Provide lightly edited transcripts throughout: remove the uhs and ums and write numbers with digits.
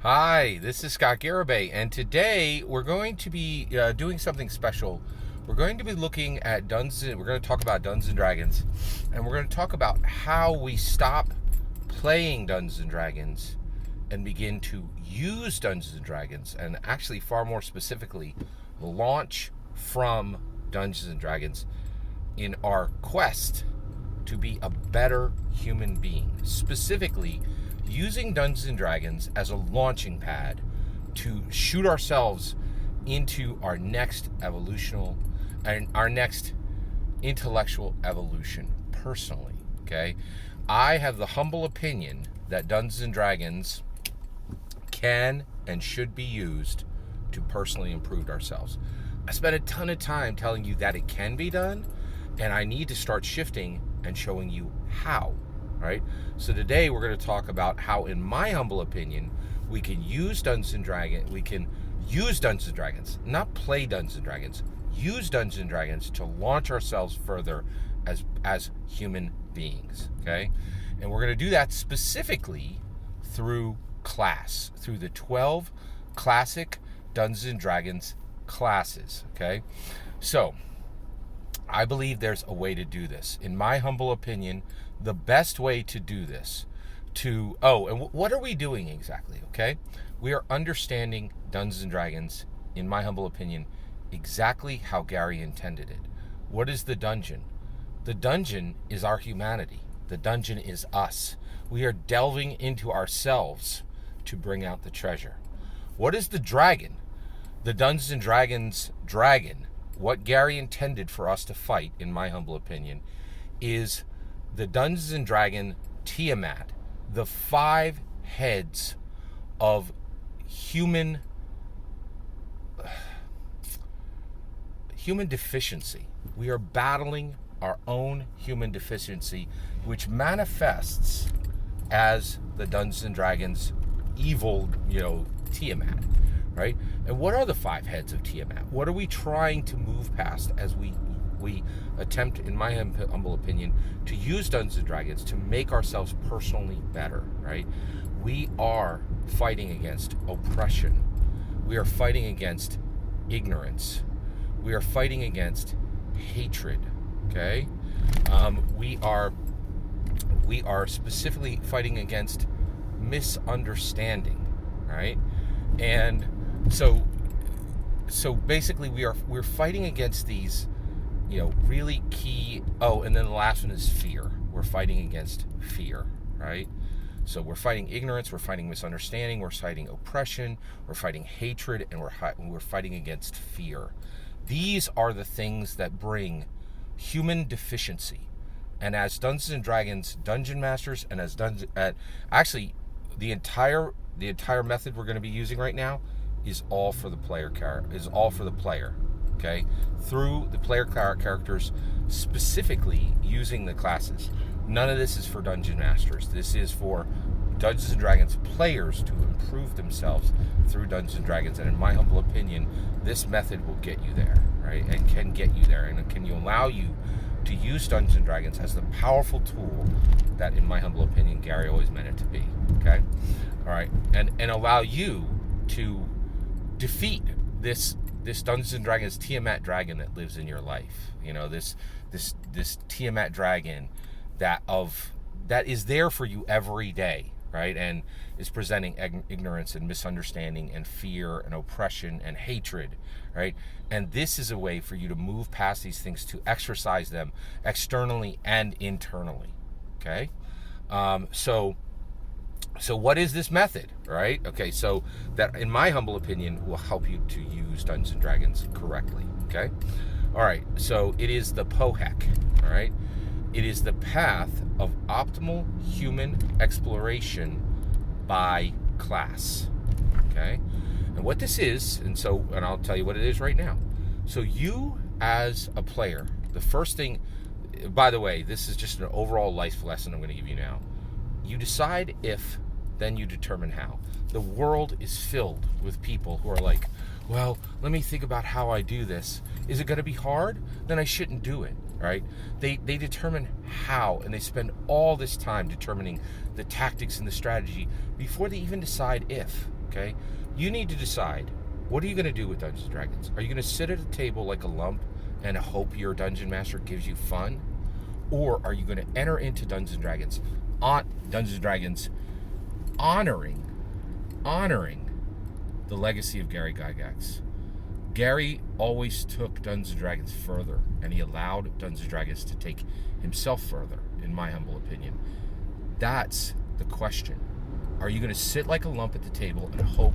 Hi, this is Garibay, and today we're going to be doing something special. We're going to be looking at we're going to talk about Dungeons and Dragons, and we're going to talk about how we stop playing Dungeons and Dragons and begin to use Dungeons and Dragons, and actually, far more specifically, launch from Dungeons and Dragons in our quest to be a better human being. Specifically, using Dungeons and Dragons as a launching pad to shoot ourselves into our next evolutional and our next intellectual evolution personally. Okay, I have the humble opinion that Dungeons and Dragons can and should be used to personally improve ourselves. I spent a ton of time telling you that it can be done, and I need to start shifting and showing you how. Right? So today we're going to talk about how, in my humble opinion, we can use Dungeons and Dragons. We can use Dungeons and Dragons, not play Dungeons and Dragons. Use Dungeons and Dragons to launch ourselves further as human beings. Okay, and we're going to do that specifically through class, through the 12 classic Dungeons and Dragons classes. Okay, so I believe there's a way to do this. In my humble opinion, the best way to do this what are we doing exactly? Okay, we are understanding Dungeons and Dragons, in my humble opinion, exactly how Gary intended it. What is the dungeon? The dungeon is our humanity. The dungeon is us. We are delving into ourselves to bring out the treasure. What is the dragon? The Dungeons and Dragons dragon, what Gary intended for us to fight, in my humble opinion, is the Dungeons and Dragon Tiamat, the 5 heads of human deficiency. We are battling our own human deficiency, which manifests as the Dungeons and Dragons evil, Tiamat, right? And what are the 5 heads of Tiamat? What are we trying to move past as we attempt, in my humble opinion, to use Dungeons and Dragons to make ourselves personally better, right? We are fighting against oppression. We are fighting against ignorance. We are fighting against hatred, okay? We are specifically fighting against misunderstanding, right? And so basically we're fighting against these really key. And then the last one is fear. We're fighting against fear, right? So we're fighting ignorance, we're fighting misunderstanding, we're fighting oppression, we're fighting hatred, and we're fighting against fear. These are the things that bring human deficiency. And as Dungeons and Dragons Dungeon Masters, and as actually the entire method we're going to be using right now is all for the player. Okay, through the player characters, specifically using the classes. None of this is for Dungeon Masters. This is for Dungeons and Dragons players to improve themselves through Dungeons and Dragons. And in my humble opinion, this method will get you there, right? And can get you there, and can allow you to use Dungeons and Dragons as the powerful tool that, in my humble opinion, Gary always meant it to be. Okay, all right, and allow you to defeat this Dungeons and Dragons Tiamat dragon that lives in your life. This Tiamat dragon that is there for you every day, right? And is presenting ignorance and misunderstanding and fear and oppression and hatred, right? And this is a way for you to move past these things, to exercise them externally and internally. Okay, so what is this method, right? Okay, so that, in my humble opinion, will help you to use Dungeons and Dragons correctly, okay? All right, so it is the POHEC, all right? It is the path of optimal human exploration by class, okay? And what this is, and I'll tell you what it is right now. So you, as a player, the first thing, by the way, this is just an overall life lesson I'm going to give you now. You decide if, then you determine how. The world is filled with people who are like, well, let me think about how I do this. Is it going to be hard? Then I shouldn't do it, right? They determine how, and they spend all this time determining the tactics and the strategy before they even decide if. okay? You need to decide, what are you going to do with Dungeons & Dragons? Are you going to sit at a table like a lump and hope your Dungeon Master gives you fun? Or are you going to enter into Dungeons & Dragons, honoring the legacy of Gary Gygax? Gary always took Dungeons & Dragons further, and he allowed Dungeons & Dragons to take himself further, in my humble opinion. That's the question. Are you going to sit like a lump at the table and hope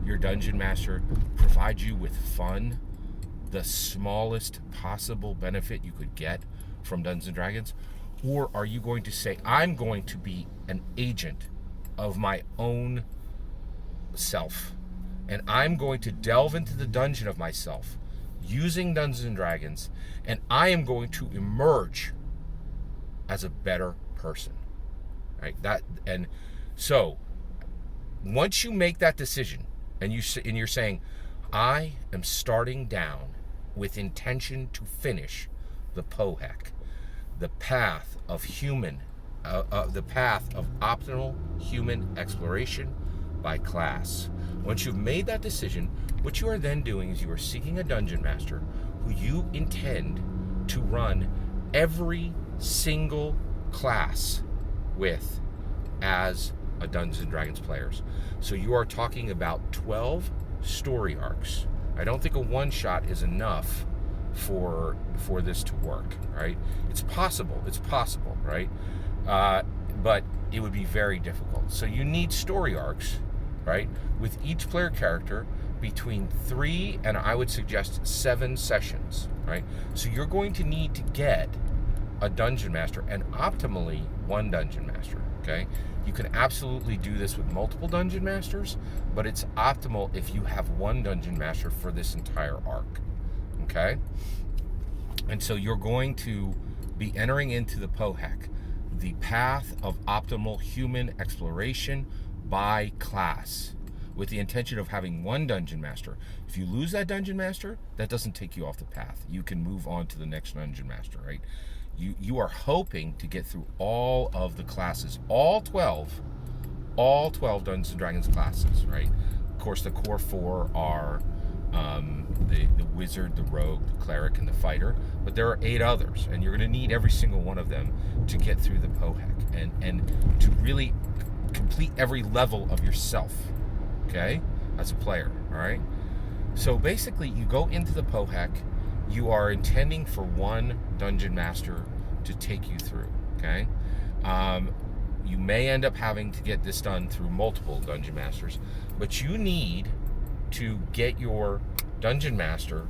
your Dungeon Master provides you with fun, the smallest possible benefit you could get from Dungeons & Dragons? Or are you going to say, I'm going to be an agent of my own self, and I'm going to delve into the dungeon of myself using Dungeons & Dragons, and I am going to emerge as a better person, right? And so once you make that decision, and you're saying, I am starting down with intention to finish the POHEC, the path of optimal human exploration by class. Once you've made that decision, what you are then doing is you are seeking a Dungeon Master who you intend to run every single class with as a Dungeons & Dragons players. So you are talking about 12 story arcs. I don't think a one-shot is enough for this to work, right? It's possible, right? But it would be very difficult. So you need story arcs, right? With each player character between 3 and I would suggest 7 sessions, right? So you're going to need to get a Dungeon Master, and optimally 1 Dungeon Master, okay? You can absolutely do this with multiple Dungeon Masters, but it's optimal if you have 1 Dungeon Master for this entire arc, okay? And so you're going to be entering into the POHEC, the path of optimal human exploration by class, with the intention of having 1 Dungeon Master. If you lose that Dungeon Master, that doesn't take you off the path. You can move on to the next Dungeon Master, right? You are hoping to get through all of the classes, all 12 Dungeons & Dragons classes, right? Of course, the core 4 are the wizard, the rogue, the cleric, and the fighter, but there are 8 others, and you're going to need every single one of them to get through the POHEC and to really complete every level of yourself, okay, as a player, all right? So basically, you go into the POHEC, you are intending for 1 Dungeon Master to take you through, okay? You may end up having to get this done through multiple Dungeon Masters, but you need to get your Dungeon Master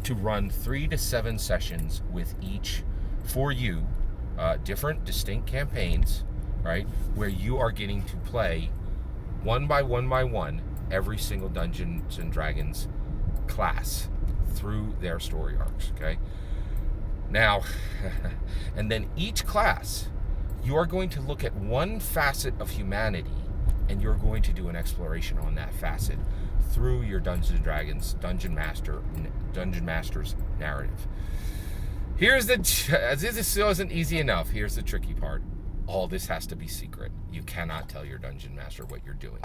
to run 3 to 7 sessions with each, for you, different distinct campaigns, right, where you are getting to play 1 by 1 by 1 every single Dungeons & Dragons class through their story arcs, okay? Now, and then each class, you are going to look at 1 facet of humanity, and you're going to do an exploration on that facet through your Dungeons & Dragons Dungeon Master's narrative. This wasn't easy enough. Here's the tricky part. All this has to be secret. You cannot tell your Dungeon Master what you're doing.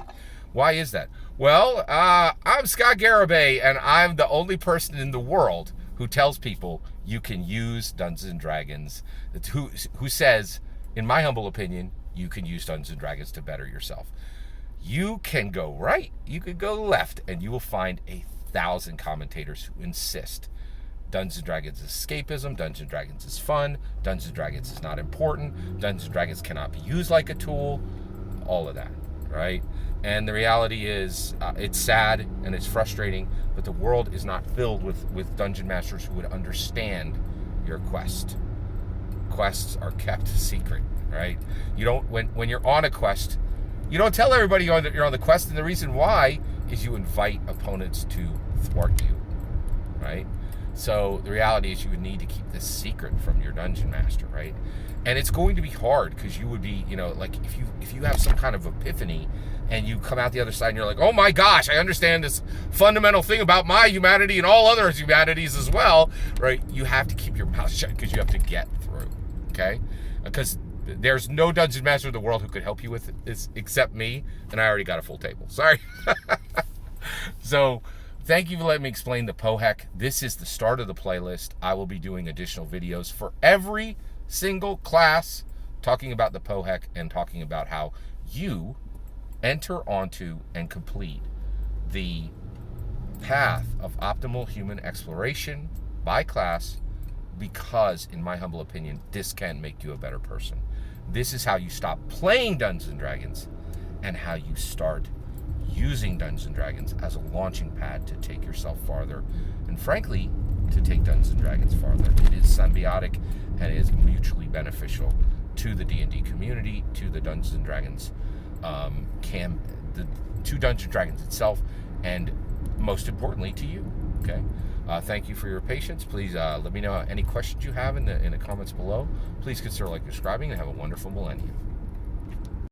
Why is that? Well, I'm Scott Garibay, and I'm the only person in the world who tells people you can use Dungeons & Dragons, who says, in my humble opinion, you can use Dungeons & Dragons to better yourself. You can go right, you could go left, and you will find 1,000 commentators who insist Dungeons & Dragons is escapism, Dungeons & Dragons is fun, Dungeons & Dragons is not important, Dungeons & Dragons cannot be used like a tool, all of that, right? And the reality is, it's sad and it's frustrating, but the world is not filled with Dungeon Masters who would understand your quest. Quests are kept secret, right? You don't, when you're on a quest, you don't tell everybody you're on the quest, and the reason why is you invite opponents to thwart you, right? So the reality is you would need to keep this secret from your Dungeon Master, right? And it's going to be hard because you would be, like if you have some kind of epiphany and you come out the other side and you're like, oh my gosh, I understand this fundamental thing about my humanity and all other humanities as well, right? You have to keep your mouth shut because you have to get through, okay? Because there's no Dungeon Master in the world who could help you with this except me, and I already got a full table. Sorry. So thank you for letting me explain the POHEC. This is the start of the playlist. I will be doing additional videos for every single class talking about the POHEC and talking about how you enter onto and complete the path of optimal human exploration by class, because in my humble opinion, this can make you a better person. This is how you stop playing Dungeons & Dragons and how you start using Dungeons & Dragons as a launching pad to take yourself farther, and frankly, to take Dungeons & Dragons farther. It is symbiotic and it is mutually beneficial to the D&D community, to the Dungeons & Dragons to Dungeons & Dragons itself, and most importantly to you. Okay. Thank you for your patience. Please let me know any questions you have in the comments below. Please consider subscribing, and have a wonderful millennium.